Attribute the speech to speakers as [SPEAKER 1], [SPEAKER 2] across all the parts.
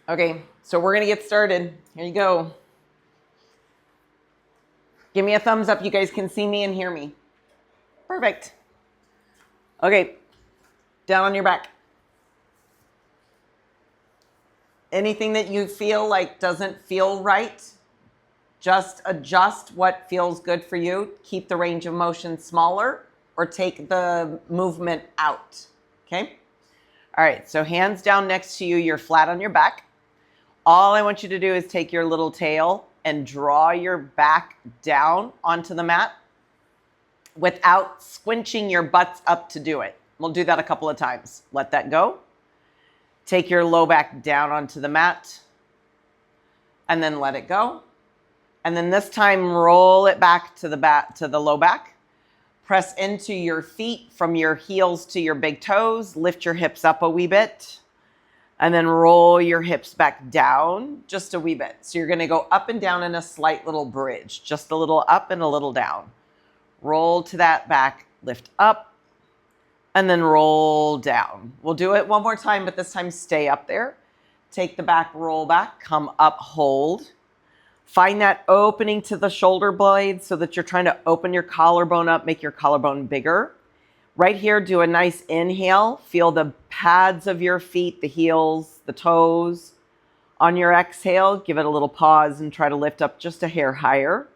[SPEAKER 1] Okay, so we're going to get started. Here you go. Give me a thumbs up. You guys can see me and hear me. Perfect. Okay, down on your back. Anything that you feel like doesn't feel right, just adjust what feels good for you. Keep the range of motion smaller or take the movement out. Okay? All right, so hands down next to you. You're flat on your back. All I want you to do is take your little tail and draw your back down onto the mat without squinching your butts up to do it. We'll do that a couple of times. Let that go. Take your low back down onto the mat and then let it go. And then this time roll it back to the low back. Press into your feet from your heels to your big toes. Lift your hips up a wee bit. And then roll your hips back down just a wee bit. So you're going to go up and down in a slight little bridge. Just a little up and a little down. Roll to that back. Lift up. And then roll down. We'll do it one more time, but this time stay up there. Take the back, roll back, come up, hold. Find that opening to the shoulder blades so that you're trying to open your collarbone up, make your collarbone bigger. Right here, do a nice inhale. Feel the pads of your feet, the heels, the toes. On your exhale, give it a little pause and try to lift up just a hair higher.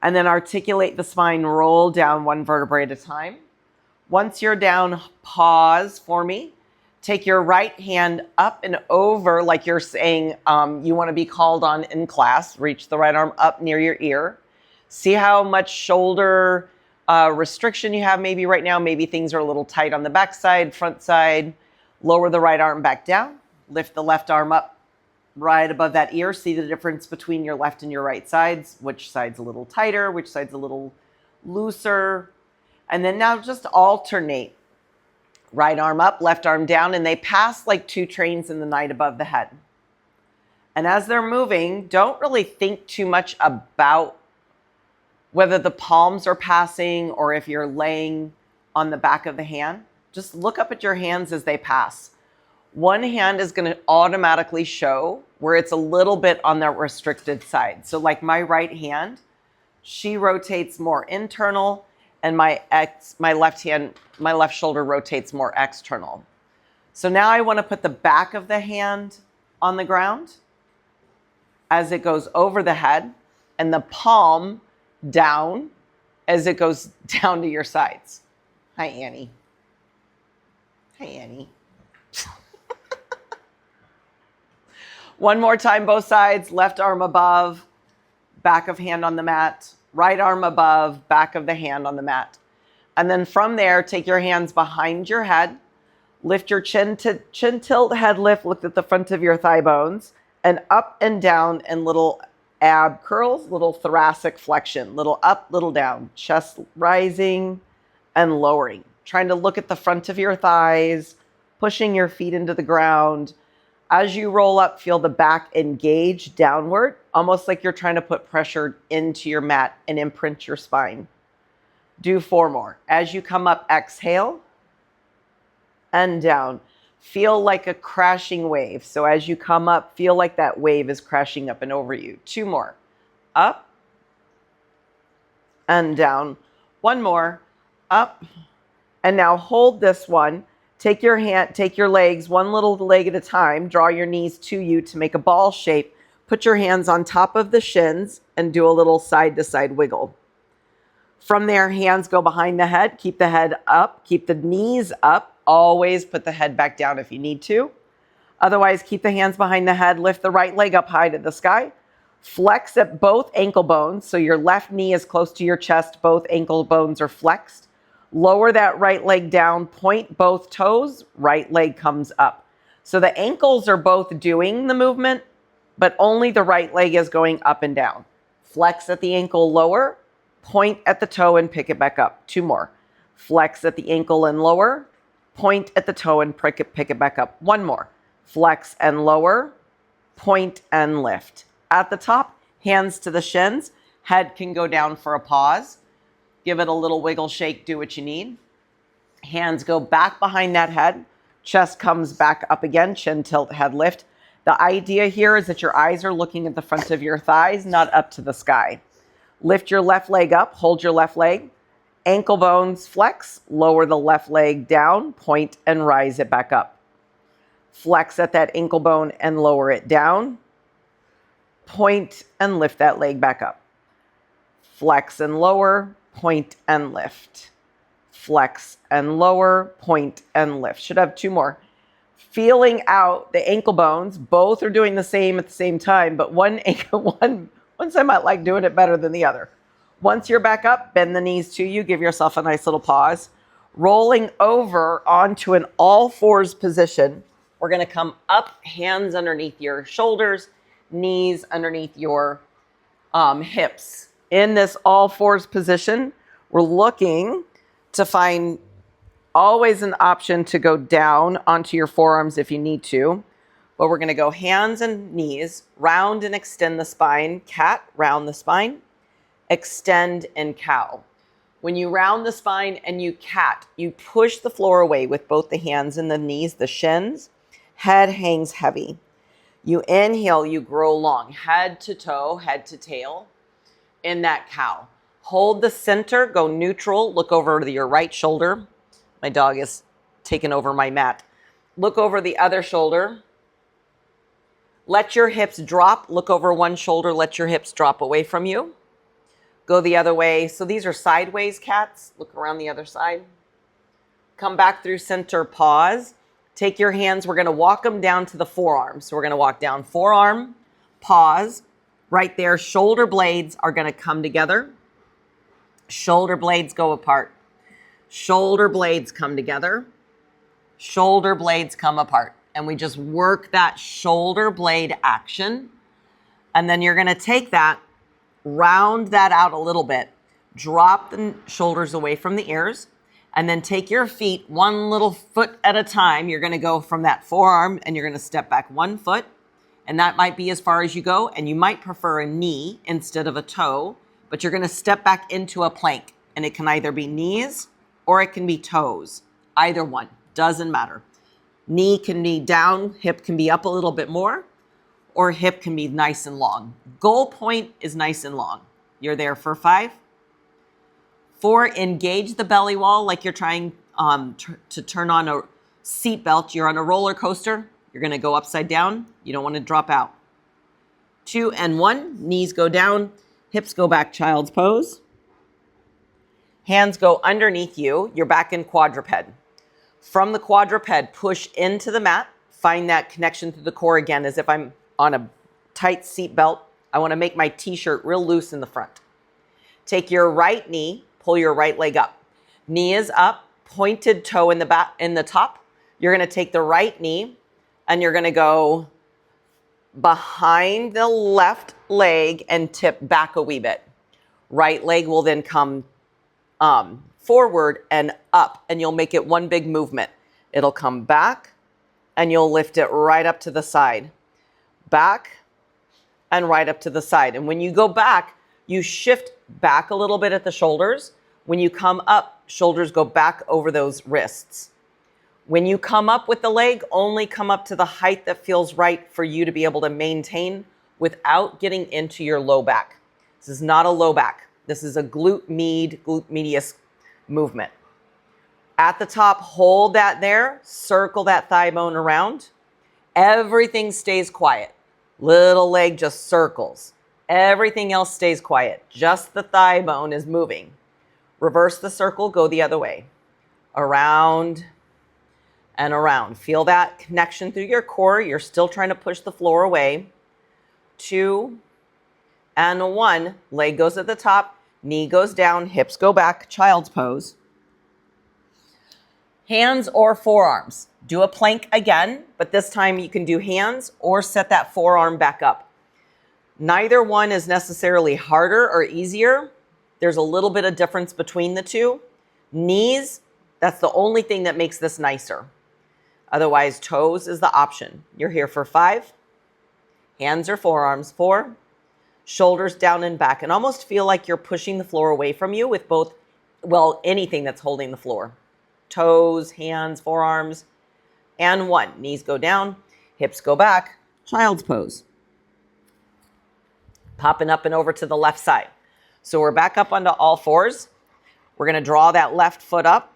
[SPEAKER 1] And then articulate the spine, roll down one vertebrae at a time. Once you're down, pause for me. Take your right hand up and over like you're saying you want to be called on in class. Reach the right arm up near your ear. See how much shoulder restriction you have maybe right now. Maybe things are a little tight on the back side, front side. Lower the right arm back down. Lift the left arm up right above that ear. See the difference between your left and your right sides. Which side's a little tighter, which side's a little looser. And then now just alternate. Right arm up, left arm down, and they pass like two trains in the night above the head. And as they're moving, don't really think too much about whether the palms are passing or if you're laying on the back of the hand. Just look up at your hands as they pass. One hand is going to automatically show where it's a little bit on the restricted side. So like my right hand, she rotates more internal, and my left shoulder rotates more external. So now I want to put the back of the hand on the ground as it goes over the head and the palm down as it goes down to your sides. Hi, Annie. Hi, Annie. One more time, both sides. Left arm above, back of hand on the mat. Right arm above, back of the hand on the mat. And then from there, take your hands behind your head. Lift your chin tilt, head lift. Look at the front of your thigh bones. And up and down in little ab curls, little thoracic flexion. Little up, little down. Chest rising and lowering. Trying to look at the front of your thighs. Pushing your feet into the ground. As you roll up, feel the back engage downward, almost like you're trying to put pressure into your mat and imprint your spine. Do 4 more. As you come up, exhale and down. Feel like a crashing wave. So as you come up, feel like that wave is crashing up and over you. 2 more. Up and down. 1 more. Up. And now hold this one. Take your legs, one little leg at a time. Draw your knees to you to make a ball shape. Put your hands on top of the shins and do a little side-to-side wiggle. From there, hands go behind the head. Keep the head up. Keep the knees up. Always put the head back down if you need to. Otherwise, keep the hands behind the head. Lift the right leg up high to the sky. Flex at both ankle bones. So your left knee is close to your chest. Both ankle bones are flexed. Lower that right leg down, point both toes, right leg comes up. So the ankles are both doing the movement, but only the right leg is going up and down. Flex at the ankle lower, point at the toe and pick it back up. 2 more. Flex at the ankle and lower, point at the toe and pick it back up. 1 more. Flex and lower, point and lift. At the top, hands to the shins, head can go down for a pause. Give it a little wiggle shake, do what you need. Hands go back behind that head. Chest comes back up again, chin tilt, head lift. The idea here is that your eyes are looking at the front of your thighs, not up to the sky. Lift your left leg up, hold your left leg. Ankle bones flex, lower the left leg down, point and rise it back up. Flex at that ankle bone and lower it down. Point and lift that leg back up. Flex and lower, point and lift. Flex and lower, point and lift. Should have two more. Feeling out the ankle bones. Both are doing the same at the same time, but one side might like doing it better than the other. Once you're back up, bend the knees to you. Give yourself a nice little pause. Rolling over onto an all fours position. We're going to come up, hands underneath your shoulders, knees underneath your hips. In this all fours position, we're looking to find always an option to go down onto your forearms if you need to. But we're going to go hands and knees, round and extend the spine, cat, round the spine, extend and cow. When you round the spine and you cat, you push the floor away with both the hands and the knees, the shins. Head hangs heavy. You inhale, you grow long, head to toe, head to tail in that cow. Hold the center, go neutral, look over to your right shoulder. My dog is taking over my mat. Look over the other shoulder. Let your hips drop. Look over one shoulder. Let your hips drop away from you. Go the other way. So these are sideways cats. Look around the other side. Come back through center, pause. Take your hands. We're going to walk them down to the forearm. So we're going to walk down forearm, pause. Right there, shoulder blades are going to come together. Shoulder blades go apart. Shoulder blades come together. Shoulder blades come apart. And we just work that shoulder blade action. And then you're going to take that, round that out a little bit, drop the shoulders away from the ears, and then take your feet one little foot at a time. You're going to go from that forearm and you're going to step back 1 foot. And that might be as far as you go. And you might prefer a knee instead of a toe, but you're going to step back into a plank. And it can either be knees or it can be toes. Either one, doesn't matter. Knee can be down, hip can be up a little bit more, or hip can be nice and long. Goal point is nice and long. You're there for 5. 4, engage the belly wall like you're trying to turn on a seat belt. You're on a roller coaster. You're going to go upside down. You don't want to drop out. 2 and 1, knees go down, hips go back, child's pose. Hands go underneath you. You're back in quadruped. From the quadruped, push into the mat. Find that connection to the core again as if I'm on a tight seat belt. I want to make my t-shirt real loose in the front. Take your right knee, pull your right leg up. Knee is up, pointed toe in the back, in the top. You're going to take the right knee and you're going to go behind the left leg and tip back a wee bit. Right leg will then come forward and up, and you'll make it one big movement. It'll come back and you'll lift it right up to the side. Back and right up to the side. And when you go back, you shift back a little bit at the shoulders. When you come up, shoulders go back over those wrists. When you come up with the leg, only come up to the height that feels right for you to be able to maintain without getting into your low back. This is not a low back. This is a glute medius movement. At the top, hold that there, circle that thigh bone around. Everything stays quiet. Little leg just circles. Everything else stays quiet. Just the thigh bone is moving. Reverse the circle, go the other way. Around and around. Feel that connection through your core. You're still trying to push the floor away. 2 and 1. Leg goes at the top, knee goes down, hips go back, child's pose. Hands or forearms. Do a plank again, but this time you can do hands or set that forearm back up. Neither one is necessarily harder or easier. There's a little bit of difference between the two. Knees, that's the only thing that makes this nicer. Otherwise, toes is the option. You're here for 5. Hands or forearms, 4. Shoulders down and back. And almost feel like you're pushing the floor away from you with both, well, anything that's holding the floor. Toes, hands, forearms, and 1. Knees go down, hips go back, child's pose. Popping up and over to the left side. So we're back up onto all fours. We're going to draw that left foot up.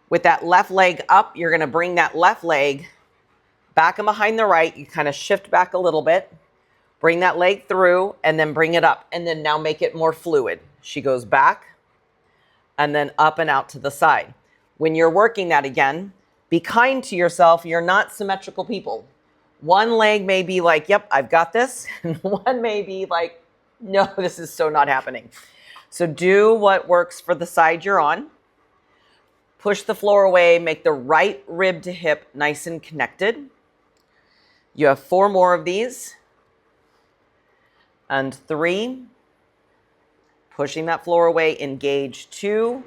[SPEAKER 1] With that left leg up, you're going to bring that left leg back and behind the right. You kind of shift back a little bit. Bring that leg through and then bring it up. And then now make it more fluid. She goes back and then up and out to the side. When you're working that again, be kind to yourself. You're not symmetrical people. One leg may be like, yep, I've got this. And one may be like, no, this is so not happening. So do what works for the side you're on. Push the floor away. Make the right rib to hip nice and connected. You have 4 more of these. And 3. Pushing that floor away. Engage 2.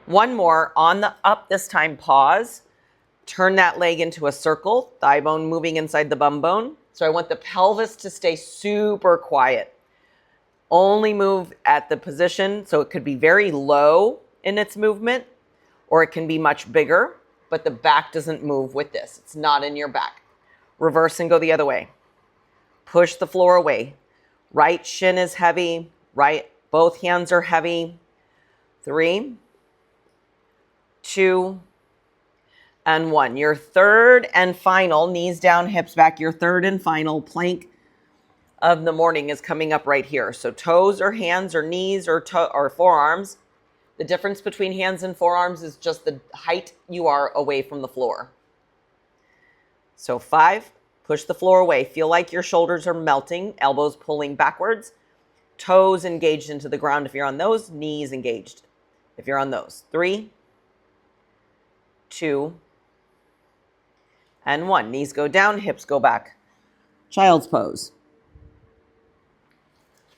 [SPEAKER 1] 1 more. On the up this time, pause. Turn that leg into a circle. Thigh bone moving inside the bum bone. So I want the pelvis to stay super quiet. Only move at the position. So it could be very low in its movement, or it can be much bigger, but the back doesn't move with this. It's not in your back. Reverse and go the other way. Push the floor away. Right shin is heavy. Right, both hands are heavy. 3, 2, and 1. Your third and final, knees down, hips back, your third and final plank of the morning is coming up right here. So toes or hands or knees or forearms. The difference between hands and forearms is just the height you are away from the floor. So 5, push the floor away. Feel like your shoulders are melting, elbows pulling backwards, toes engaged into the ground if you're on those, knees engaged if you're on those. 3, 2, and 1. Knees go down, hips go back. Child's pose.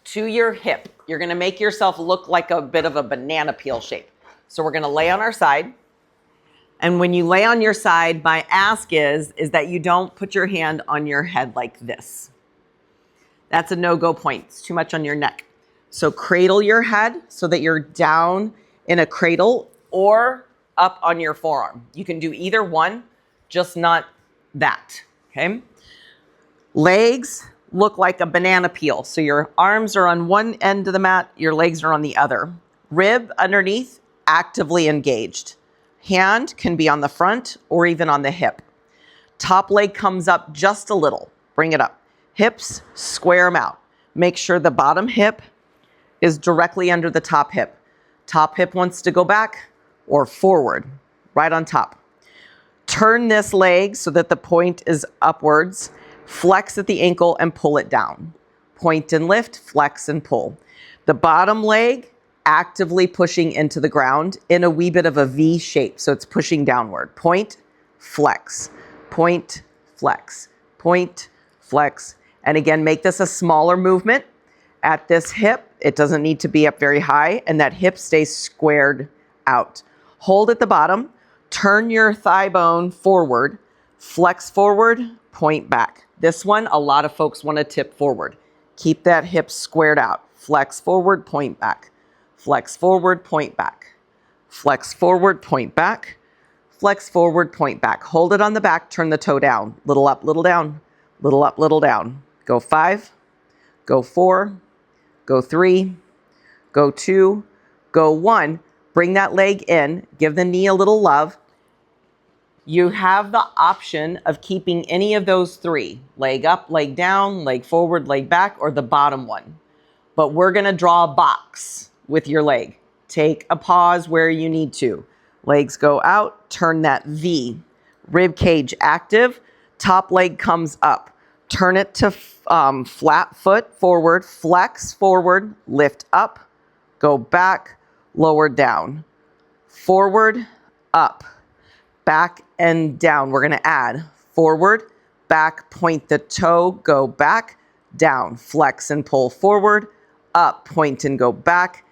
[SPEAKER 1] To your hip, you're going to make yourself look like a bit of a banana peel shape. So we're going to lay on our side. And when you lay on your side, my ask is that you don't put your hand on your head like this. That's a no-go point. It's too much on your neck. So cradle your head so that you're down in a cradle or up on your forearm. You can do either one, just not that, okay? Legs look like a banana peel. So your arms are on one end of the mat, your legs are on the other. Rib underneath, actively engaged. Hand can be on the front or even on the hip. Top leg comes up just a little. Bring it up. Hips, square them out. Make sure the bottom hip is directly under the top hip. Top hip wants to go back or forward, right on top. Turn this leg so that the point is upwards. Flex at the ankle and pull it down. Point and lift, flex and pull. The bottom leg actively pushing into the ground in a wee bit of a V shape. So it's pushing downward. Point, flex, point, flex, point, flex. And again, make this a smaller movement at this hip. It doesn't need to be up very high, and that hip stays squared out. Hold at the bottom, turn your thigh bone forward, flex forward, point back. This one, a lot of folks want to tip forward. Keep that hip squared out. Flex forward, point back. Flex forward, point back. Flex forward, point back. Flex forward, point back. Hold it on the back, turn the toe down. Little up, little down. Little up, little down. Go 5, go 4, go 3, go 2, go 1. Bring that leg in. Give the knee a little love. You have the option of keeping any of those 3. Leg up, leg down, leg forward, leg back, or the bottom one. But we're going to draw a box with your leg. Take a pause where you need to. Legs go out. Turn that V. Rib cage active. Top leg comes up. Turn it to flat foot forward. Flex forward. Lift up. Go back. Lower down. Forward. Up. Back and down. We're going to add forward, back, point the toe, go back, down, flex and pull forward, up, point and go back,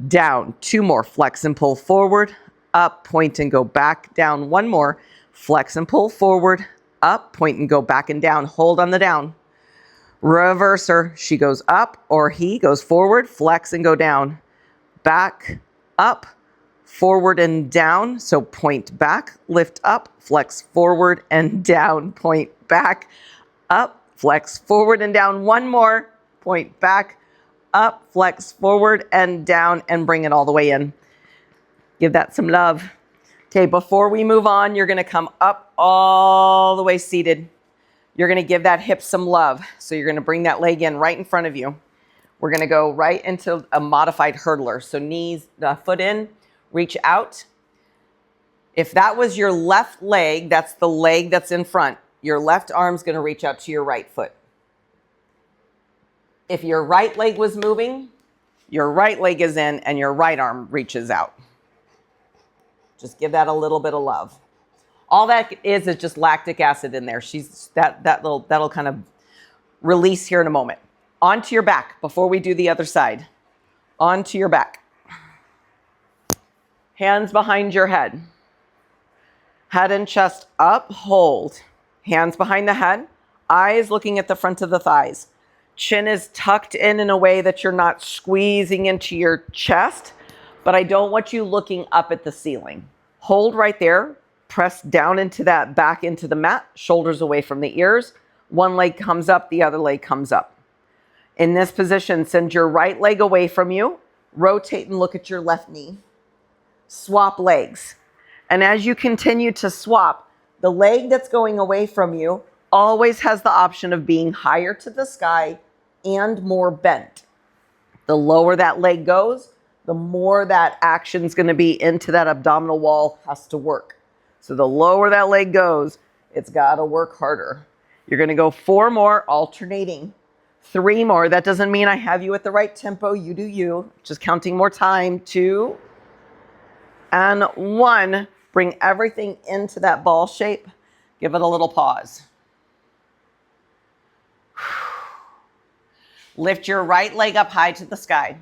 [SPEAKER 1] down. 2 more, flex and pull forward, up, point and go back, down. 1 more, flex and pull forward, up, point and go back and down. Hold on the down. Reverser. She goes up or he goes forward, flex and go down, back, up, forward and down. So point back, lift up, flex forward and down, point back, up, flex forward and down. One more, point back, up, flex forward and down, and bring it all the way in. Give that some love. Okay, before we move on, you're gonna come up all the way seated. You're gonna give that hip some love. So you're gonna bring that leg in right in front of you. We're gonna go right into a modified hurdler. So knees, foot in, reach out. If that was your left leg, that's the leg that's in front. Your left arm's gonna reach out to your right foot. If your right leg was moving, your right leg is in and your right arm reaches out. Just give that a little bit of love. All that is just lactic acid in there. That'll kind of release here in a moment. Onto your back before we do the other side. Onto your back. Hands behind your head. Head and chest up, hold. Hands behind the head. Eyes looking at the front of the thighs. Chin is tucked in a way that you're not squeezing into your chest, but I don't want you looking up at the ceiling. Hold right there. Press down into that, back into the mat, shoulders away from the ears. One leg comes up, the other leg comes up. In this position, send your right leg away from you. Rotate and look at your left knee. Swap legs. And as you continue to swap, the leg that's going away from you always has the option of being higher to the sky and more bent. The lower that leg goes, the more that action's going to be into that abdominal wall has to work. So the lower that leg goes, it's got to work harder. You're going to go 4 more, alternating. 3 more. That doesn't mean I have you at the right tempo. You do you. Just counting more time. 2 and 1. Bring everything into that ball shape. Give it a little pause. Lift your right leg up high to the sky.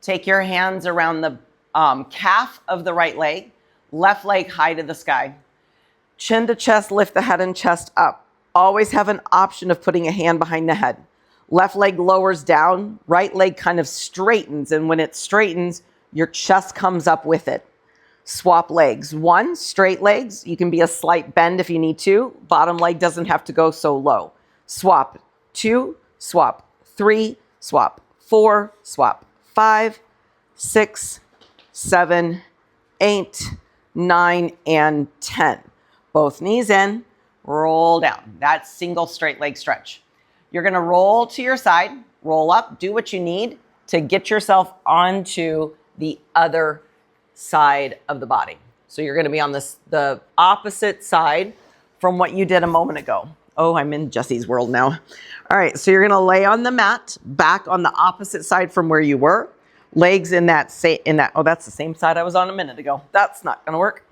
[SPEAKER 1] Take your hands around the calf of the right leg. Left leg high to the sky. Chin to chest, lift the head and chest up. Always have an option of putting a hand behind the head. Left leg lowers down, right leg kind of straightens, and when it straightens, your chest comes up with it. Swap legs. 1, straight legs. You can be a slight bend if you need to. Bottom leg doesn't have to go so low. Swap. 2, swap. 3, swap. 4, swap. 5, 6, 7, 8, 9, and 10. Both knees in, roll down. That's single straight leg stretch. You're gonna roll to your side, roll up, do what you need to get yourself onto the other side of the body. So you're gonna be on the opposite side from what you did a moment ago. Oh, I'm in Jesse's world now. All right, so you're gonna lay on the mat, back on the opposite side from where you were. Legs in that, oh, that's the same side I was on a minute ago. That's not gonna work.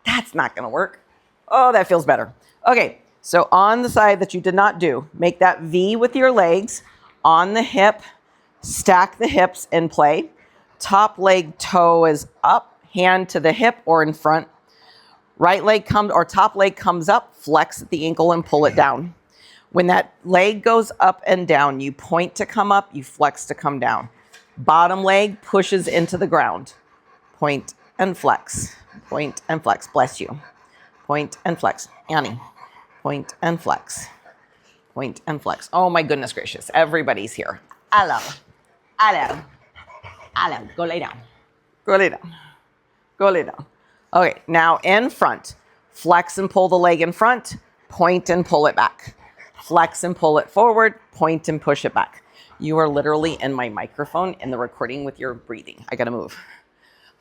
[SPEAKER 1] That's not gonna work. Oh, that feels better. Okay, so on the side that you did not do, make that V with your legs on the hip, stack the hips in play. Top leg toe is up, hand to the hip or in front. Right leg comes, or top leg comes up, flex at the ankle and pull it down. When that leg goes up and down, you point to come up, you flex to come down. Bottom leg pushes into the ground. Point and flex. Point and flex. Bless you. Point and flex. Annie. Point and flex. Point and flex. Oh my goodness gracious. Everybody's here. Hello. Hello. Hello. Go lay down. Go lay down. Go lay down. Okay, now in front. Flex and pull the leg in front. Point and pull it back. Flex and pull it forward. Point and push it back. You are literally in my microphone in the recording with your breathing. I gotta move.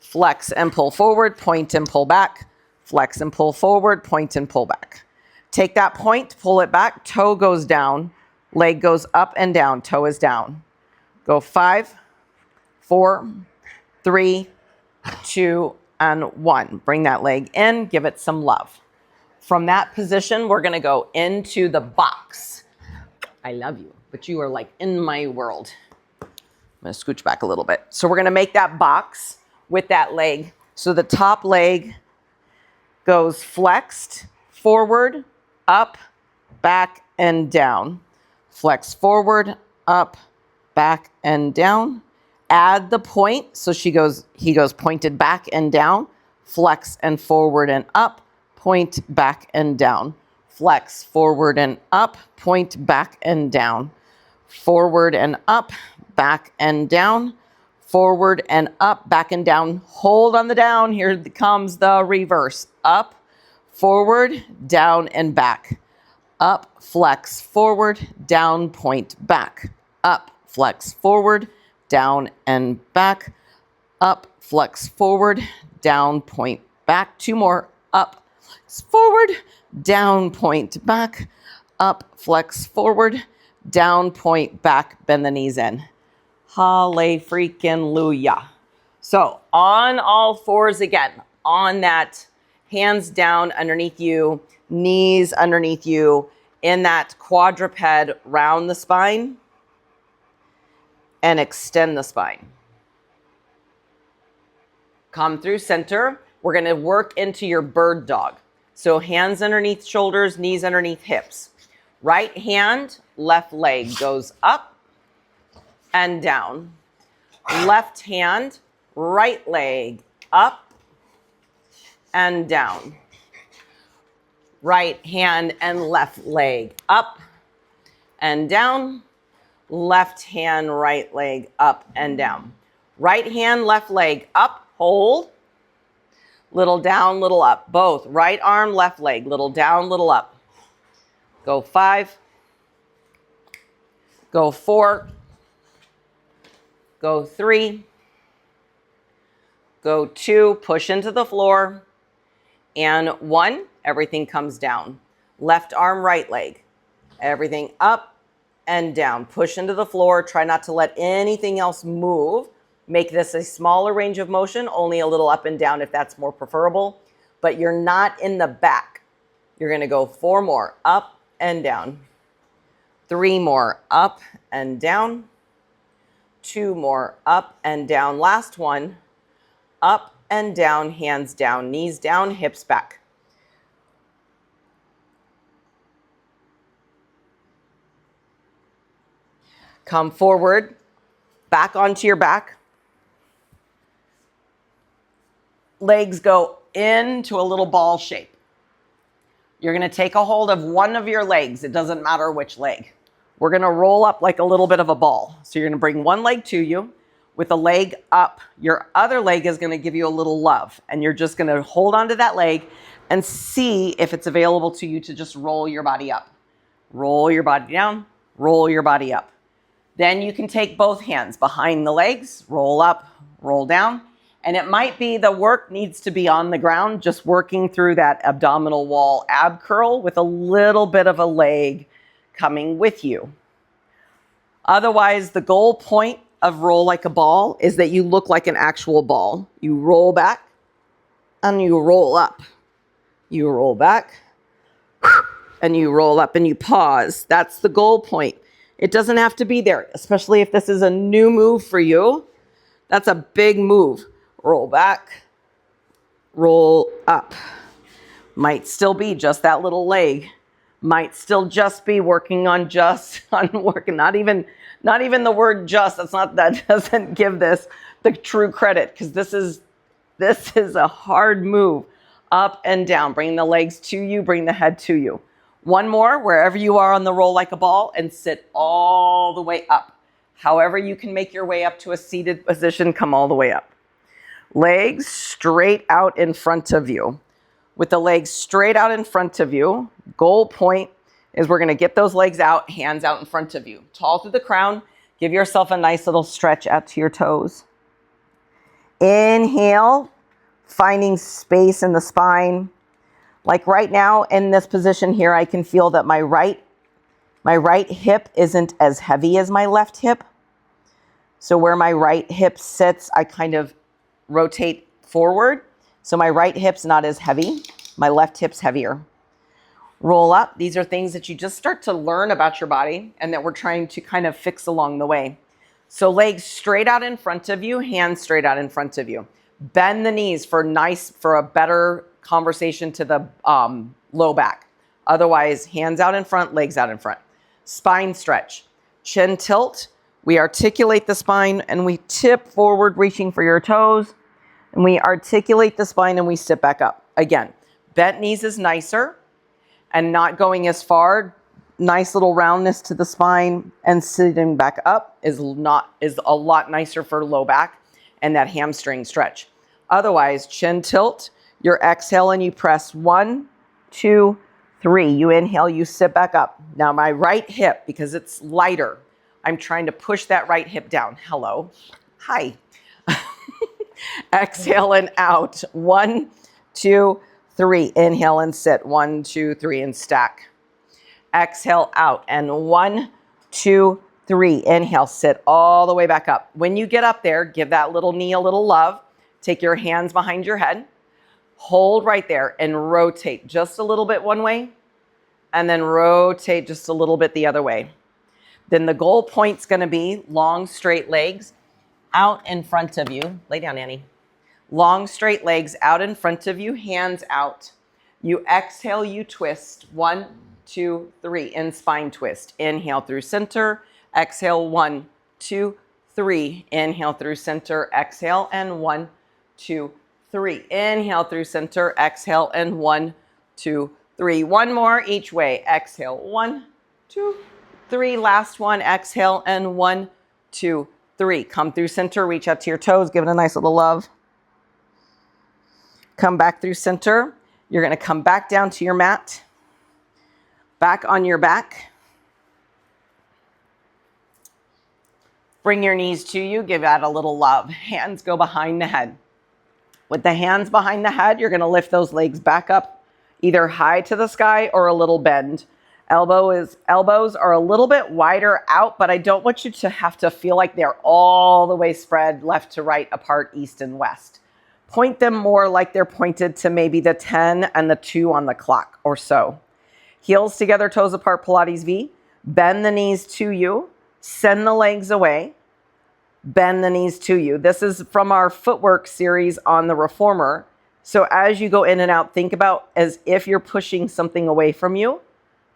[SPEAKER 1] Flex and pull forward, point and pull back. Flex and pull forward, point and pull back. Take that point, pull it back, toe goes down, leg goes up and down, toe is down. Go 5, 4, 3, 2, and 1. Bring that leg in, give it some love. From that position, we're gonna go into the box. I love you, but you are like in my world. I'm gonna scooch back a little bit. So we're gonna make that box with that leg. So the top leg goes flexed, forward, up, back, and down. Flex forward, up, back, and down. Add the point. So he goes pointed back and down, flex and forward and up, point back and down, flex forward and up, point back and down, forward and up, back and down, forward and up, back and down. Hold on the down. Here comes the reverse. Up, forward, down and back. Up, flex, forward, down, point, back. Up, flex, forward, down and back. Up, flex, forward, down, point, back. 2 more. Up, flex, forward, down, point, back. Up, flex, forward, down, point, back. Bend the knees in. Hallelujah. So on all fours again, on that, hands down underneath you, knees underneath you, in that quadruped, round the spine and extend the spine. Come through center. We're going to work into your bird dog. So hands underneath shoulders, knees underneath hips. Right hand, left leg goes up and down. Left hand, right leg up and down. Right hand and left leg up and down. Left hand, right leg up and down. Right hand, left leg up, hold. Little down, little up. Both. Right arm, left leg, little down, little up. Go 5. Go 4. Go 3. Go 2. Push into the floor. And 1. Everything comes down. Left arm, right leg. Everything up and down. Push into the floor. Try not to let anything else move. Make this a smaller range of motion, only a little up and down if that's more preferable. But you're not in the back. You're going to go 4 more. Up and down. 3 more. Up and down. 2 more. Up and down. Last one. Up and down. Hands down. Knees down. Hips back. Come forward, back onto your back. Legs go into a little ball shape. You're going to take a hold of one of your legs. It doesn't matter which leg. We're going to roll up like a little bit of a ball. So you're going to bring one leg to you with a leg up. Your other leg is going to give you a little love. And you're just going to hold onto that leg and see if it's available to you to just roll your body up. Roll your body down, roll your body up. Then you can take both hands behind the legs, roll up, roll down. And it might be the work needs to be on the ground, just working through that abdominal wall ab curl with a little bit of a leg coming with you. Otherwise, the goal point of roll like a ball is that you look like an actual ball. You roll back and you roll up. You roll back and you roll up and you pause. That's the goal point. It doesn't have to be there, especially if this is a new move for you. That's a big move. Roll back, roll up. Might still be just that little leg. Might still just be working on working. Not even the word just. That doesn't give this the true credit, because this is a hard move. Up and down. Bring the legs to you. Bring the head to you. One more, wherever you are on the roll like a ball, and sit all the way up. However you can make your way up to a seated position, come all the way up. Legs straight out in front of you. With the legs straight out in front of you, goal point is we're going to get those legs out, hands out in front of you. Tall through the crown. Give yourself a nice little stretch out to your toes. Inhale, finding space in the spine. Like right now in this position here, I can feel that my right hip isn't as heavy as my left hip. So where my right hip sits, I kind of rotate forward. So my right hip's not as heavy. My left hip's heavier. Roll up. These are things that you just start to learn about your body and that we're trying to kind of fix along the way. So legs straight out in front of you, hands straight out in front of you. Bend the knees for a better conversation to the low back. Otherwise, hands out in front, legs out in front. Spine stretch. Chin tilt. We articulate the spine and we tip forward, reaching for your toes. And we articulate the spine and we sit back up. Again, bent knees is nicer and not going as far. Nice little roundness to the spine, and sitting back up is a lot nicer for low back and that hamstring stretch. Otherwise, chin tilt, your exhale and you press 1, 2, 3. You inhale, you sit back up. Now my right hip, because it's lighter, I'm trying to push that right hip down. Hello. Hi. Exhale and out. 1, 2, 3. Inhale and sit. 1, 2, 3 and stack. Exhale out and 1, 2, 3. Inhale, sit all the way back up. When you get up there, give that little knee a little love. Take your hands behind your head. Hold right there and rotate just a little bit one way and then rotate just a little bit the other way. Then the goal point's going to be long straight legs out in front of you. Lay down, Annie. Long straight legs out in front of you, hands out. You exhale, you twist. 1, 2, 3 in spine twist. Inhale through center. Exhale 1, 2, 3. Inhale through center. Exhale and 1, 2, 3. Inhale through center. Exhale and 1, 2, 3. One more each way. Exhale 1, 2, 3. Last one. Exhale and 1, 2, 3. Come through center. Reach out to your toes. Give it a nice little love. Come back through center. You're going to come back down to your mat. Back on your back. Bring your knees to you. Give that a little love. Hands go behind the head. With the hands behind the head, you're going to lift those legs back up, either high to the sky or a little bend. Elbows are a little bit wider out, but I don't want you to have to feel like they're all the way spread left to right, apart, east and west. Point them more like they're pointed to maybe the 10 and the 2 on the clock or so. Heels together, toes apart, Pilates V. Bend the knees to you. Send the legs away. Bend the knees to you. This is from our footwork series on the reformer. So as you go in and out, think about as if you're pushing something away from you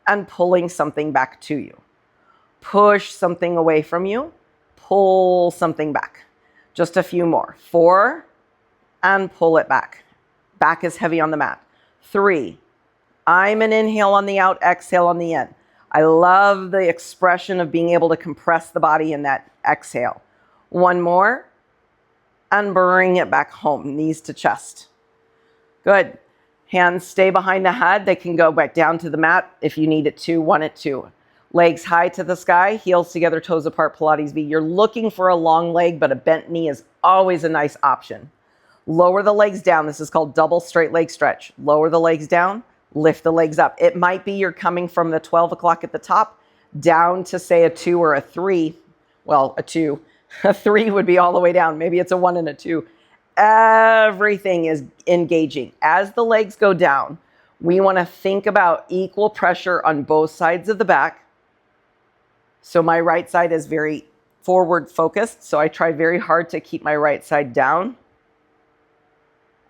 [SPEAKER 1] and pulling something back to you. Push something away from you. Pull something back. Just a few more. 4, and pull it back. Back is heavy on the mat. 3. I'm an inhale on the out, exhale on the in. I love the expression of being able to compress the body in that exhale. 1 more, and bring it back home, knees to chest. Good. Hands stay behind the head. They can go back down to the mat if you need it to, want it to. Legs high to the sky, heels together, toes apart, Pilates V. You're looking for a long leg, but a bent knee is always a nice option. Lower the legs down. This is called double straight leg stretch. Lower the legs down, lift the legs up. It might be you're coming from the 12 o'clock at the top down to say a 2 or a 3. Well, a 2. A 3 would be all the way down. Maybe it's a 1 and a 2. Everything is engaging. As the legs go down, we want to think about equal pressure on both sides of the back. So my right side is very forward focused. So I try very hard to keep my right side down.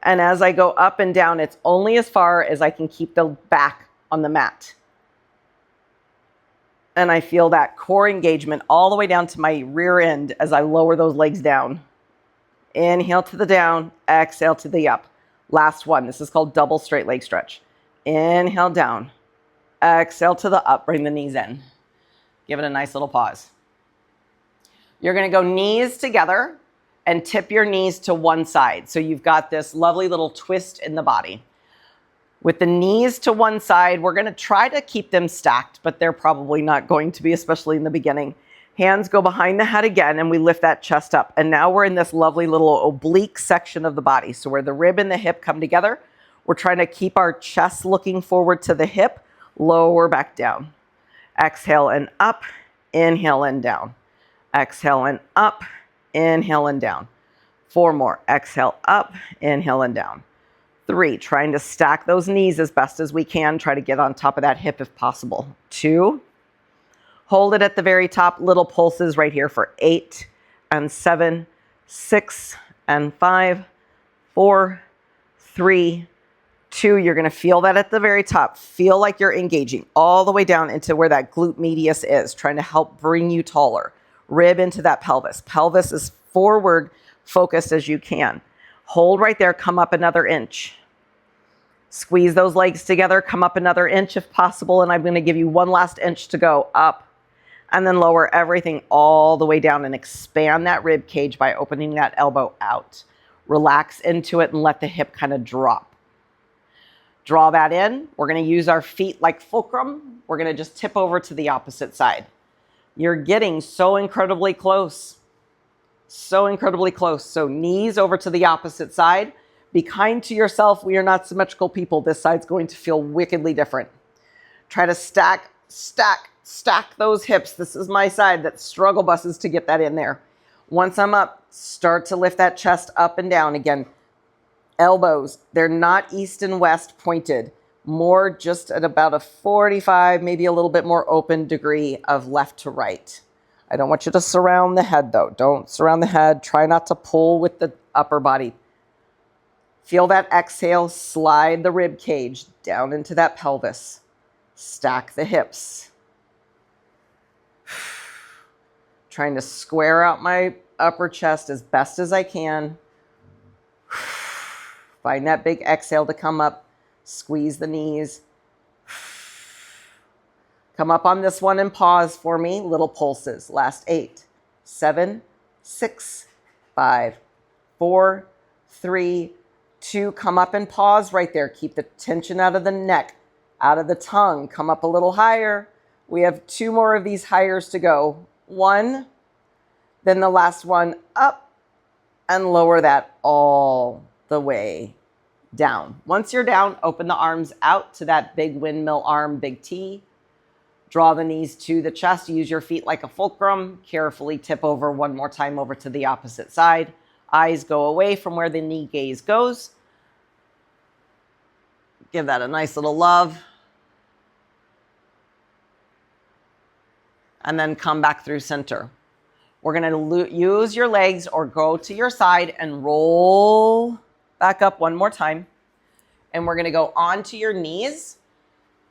[SPEAKER 1] And as I go up and down, it's only as far as I can keep the back on the mat. And I feel that core engagement all the way down to my rear end as I lower those legs down. Inhale to the down, exhale to the up. Last one. This is called double straight leg stretch. Inhale down, exhale to the up, bring the knees in. Give it a nice little pause. You're going to go knees together and tip your knees to one side. So you've got this lovely little twist in the body. With the knees to one side, we're going to try to keep them stacked, but they're probably not going to be, especially in the beginning. Hands go behind the head again, and we lift that chest up. And now we're in this lovely little oblique section of the body. So where the rib and the hip come together, we're trying to keep our chest looking forward to the hip, lower back down. Exhale and up, inhale and down. Exhale and up, inhale and down. 4 more. Exhale up, inhale and down. 3, trying to stack those knees as best as we can. Try to get on top of that hip if possible. 2, hold it at the very top. Little pulses right here for 8 and 7, 6 and 5, 4, 3, 2. You're going to feel that at the very top. Feel like you're engaging all the way down into where that glute medius is, trying to help bring you taller. Rib into that pelvis. Pelvis is forward focused as you can. Hold right there, come up another inch. Squeeze those legs together, come up another inch if possible, and I'm going to give you one last inch to go up, and then lower everything all the way down and expand that rib cage by opening that elbow out. Relax into it and let the hip kind of drop. Draw that in. We're going to use our feet like fulcrum. We're going to just tip over to the opposite side. You're getting so incredibly close. So incredibly close. So knees over to the opposite side. Be kind to yourself. We are not symmetrical people. This side's going to feel wickedly different. Try to stack those hips. This is my side that struggle buses to get that in there. Once I'm up, start to lift that chest up and down. Again, elbows, they're not east and west pointed. More just at about a 45, maybe a little bit more open degree of left to right. I don't want you to surround the head though. Don't surround the head. Try not to pull with the upper body. Feel that exhale, slide the rib cage down into that pelvis. Stack the hips. Trying to square out my upper chest as best as I can. Find that big exhale to come up. Squeeze the knees. Come up on this one and pause for me. Little pulses. Last 8, 7, 6, 5, 4, 3, 2. Come up and pause right there. Keep the tension out of the neck, out of the tongue. Come up a little higher. We have 2 more of these highers to go. 1, then the last one up, and lower that all the way down. Once you're down, open the arms out to that big windmill arm, big T. Draw the knees to the chest. Use your feet like a fulcrum. Carefully tip over one more time over to the opposite side. Eyes go away from where the knee gaze goes. Give that a nice little love. And then come back through center. We're going to use your legs or go to your side and roll back up one more time. And we're going to go onto your knees.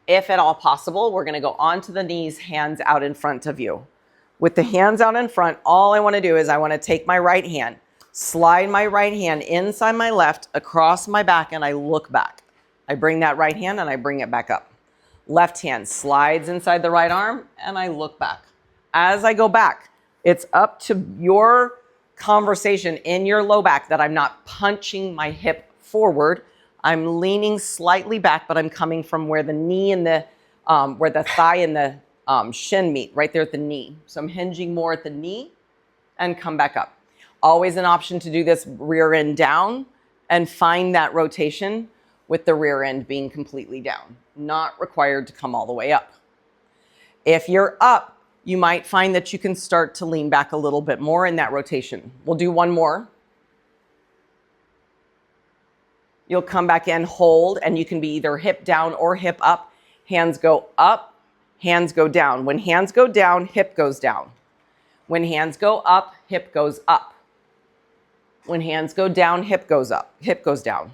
[SPEAKER 1] If at all possible, we're going to go onto the knees, hands out in front of you. With the hands out in front, all I want to do is I want to take my right hand, slide my right hand inside my left, across my back, and I look back. I bring that right hand and I bring it back up. Left hand slides inside the right arm and I look back. As I go back, it's up to your conversation in your low back that I'm not punching my hip forward. I'm leaning slightly back, but I'm coming from where the knee and where the thigh and the shin meet, right there at the knee. So I'm hinging more at the knee and come back up. Always an option to do this rear end down and find that rotation with the rear end being completely down. Not required to come all the way up. If you're up, you might find that you can start to lean back a little bit more in that rotation. We'll do one more. You'll come back in, hold, and you can be either hip down or hip up. Hands go up, hands go down. When hands go down, hip goes down. When hands go up, hip goes up. When hands go down, hip goes up, hip goes down.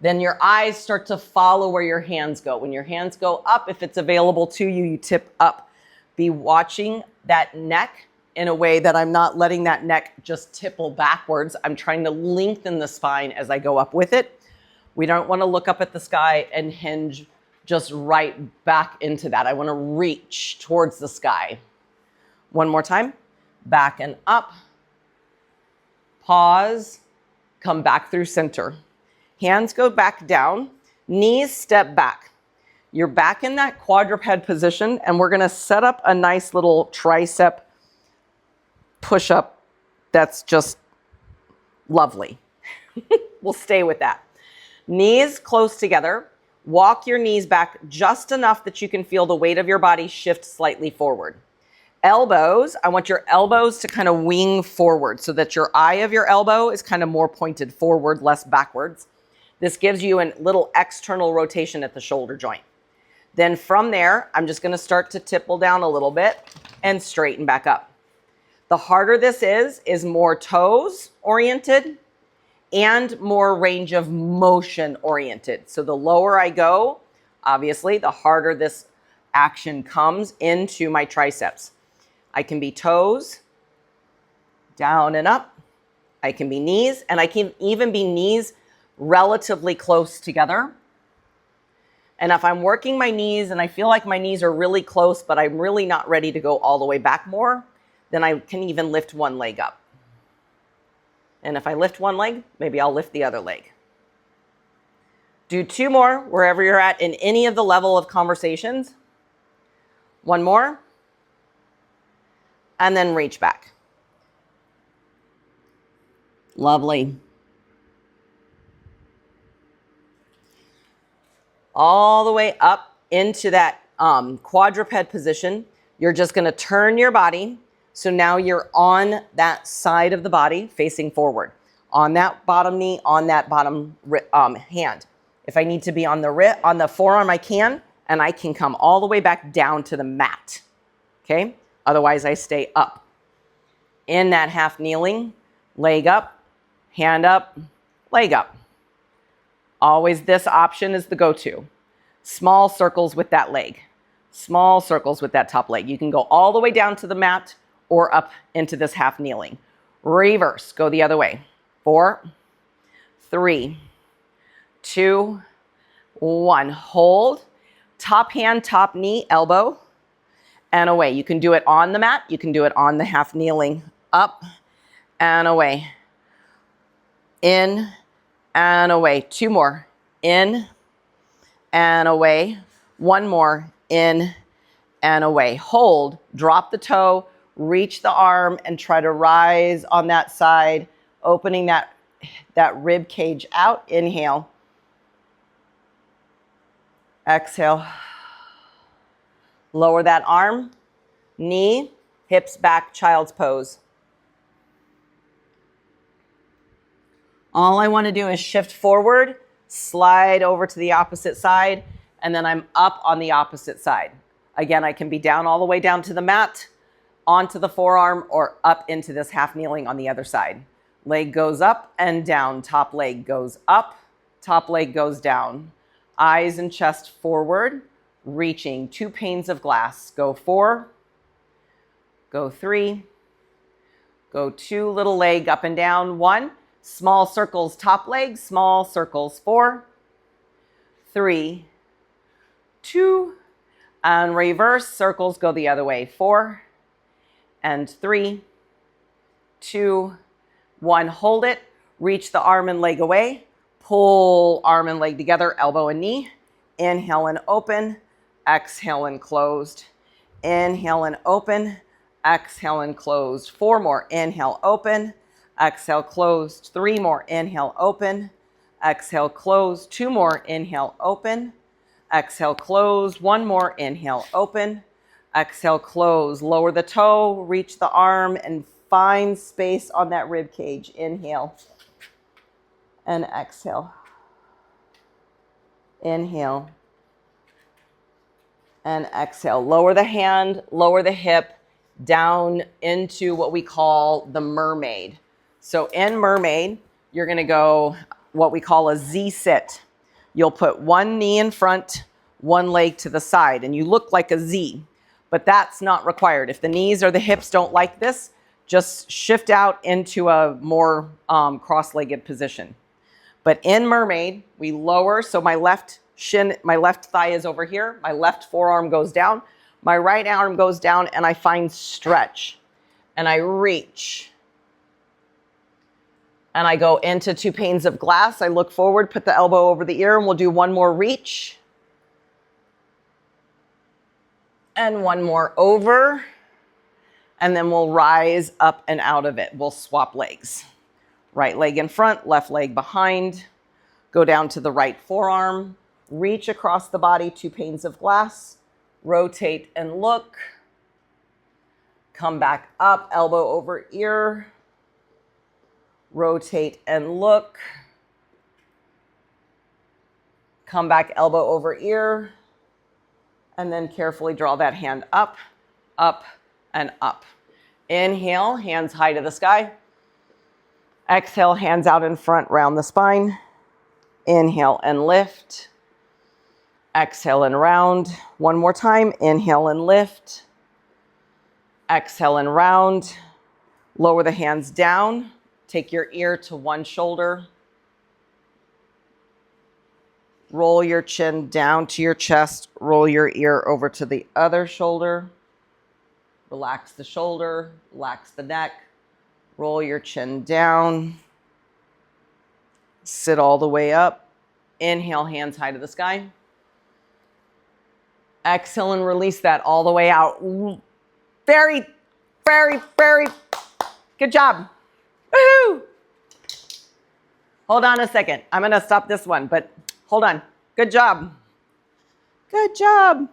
[SPEAKER 1] Then your eyes start to follow where your hands go. When your hands go up, if it's available to you, you tip up. Be watching that neck in a way that I'm not letting that neck just tipple backwards. I'm trying to lengthen the spine as I go up with it. We don't want to look up at the sky and hinge just right back into that. I want to reach towards the sky. One more time. Back and up. Pause. Come back through center. Hands go back down. Knees step back. You're back in that quadruped position, and we're going to set up a nice little tricep push-up that's just lovely. We'll stay with that. Knees close together. Walk your knees back just enough that you can feel the weight of your body shift slightly forward. Elbows, I want your elbows to kind of wing forward so that your eye of your elbow is kind of more pointed forward, less backwards. This gives you a little external rotation at the shoulder joint. Then from there, I'm just going to start to tipple down a little bit and straighten back up. The harder this is more toes oriented and more range of motion oriented. So the lower I go, obviously, the harder this action comes into my triceps. I can be toes, down and up. I can be knees, and I can even be knees relatively close together. And if I'm working my knees and I feel like my knees are really close, but I'm really not ready to go all the way back more, then I can even lift one leg up. And if I lift one leg, maybe I'll lift the other leg. Do 2 more wherever you're at in any of the level of conversations. 1 more. And then reach back. Lovely. All the way up into that quadruped position. You're just going to turn your body. So now you're on that side of the body facing forward. On that bottom knee, on that bottom hand. If I need to be on the forearm, I can. And I can come all the way back down to the mat. Okay? Otherwise, I stay up. In that half kneeling, leg up, hand up, leg up. Always this option is the go-to. Small circles with that leg. Small circles with that top leg. You can go all the way down to the mat or up into this half kneeling. Reverse, go the other way. 4, 3, 2, 1. Hold. Top hand, top knee, elbow, and away. You can do it on the mat. You can do it on the half kneeling. Up and away. In and away. 2 more. In and away. 1 more. In and away. Hold. Drop the toe. Reach the arm and try to rise on that side, opening that rib cage out. Inhale. Exhale. Lower that arm. Knee, hips back, child's pose. All I want to do is shift forward, slide over to the opposite side, and then I'm up on the opposite side. Again, I can be down all the way down to the mat, onto the forearm, or up into this half kneeling on the other side. Leg goes up and down. Top leg goes up, top leg goes down. Eyes and chest forward, reaching. 2 panes of glass. Go 4, go 3, go 2, little leg up and down. 1. Small circles, top leg, small circles. 4, 3, 2, and reverse. Circles go the other way. 4, and 3, 2, 1. Hold it. Reach the arm and leg away. Pull arm and leg together, elbow and knee. Inhale and open. Exhale and closed. Inhale and open. Exhale and closed. 4 more. Inhale, open. Exhale, closed. 3 more. Inhale, open. Exhale, closed. 2 more. Inhale, open. Exhale, close. 1 more. Inhale, open. Exhale, close. Lower the toe, reach the arm, and find space on that rib cage. Inhale and exhale. Inhale and exhale. Lower the hand, lower the hip, down into what we call the mermaid. So in mermaid, you're going to go what we call a Z sit. You'll put 1 knee in front, 1 leg to the side, and you look like a Z. But that's not required. If the knees or the hips don't like this, just shift out into a more cross-legged position. But in mermaid, we lower, so my left thigh is over here, my left forearm goes down, my right arm goes down, and I find stretch. And I reach. And I go into 2 panes of glass. I look forward, put the elbow over the ear, and we'll do 1 more reach. And 1 more over. And then we'll rise up and out of it. We'll swap legs. Right leg in front, left leg behind. Go down to the right forearm. Reach across the body, 2 panes of glass. Rotate and look. Come back up, elbow over ear. Rotate and look. Come back, elbow over ear. And then carefully draw that hand up, up, and up. Inhale, hands high to the sky. Exhale, hands out in front, round the spine. Inhale and lift. Exhale and round. 1 more time. Inhale and lift. Exhale and round. Lower the hands down. Take your ear to one shoulder. Roll your chin down to your chest. Roll your ear over to the other shoulder. Relax the shoulder. Relax the neck. Roll your chin down. Sit all the way up. Inhale, hands high to the sky. Exhale and release that all the way out. Very, very, very good job. Woohoo! Hold on a second. I'm going to stop this one, but hold on. Good job. Good job.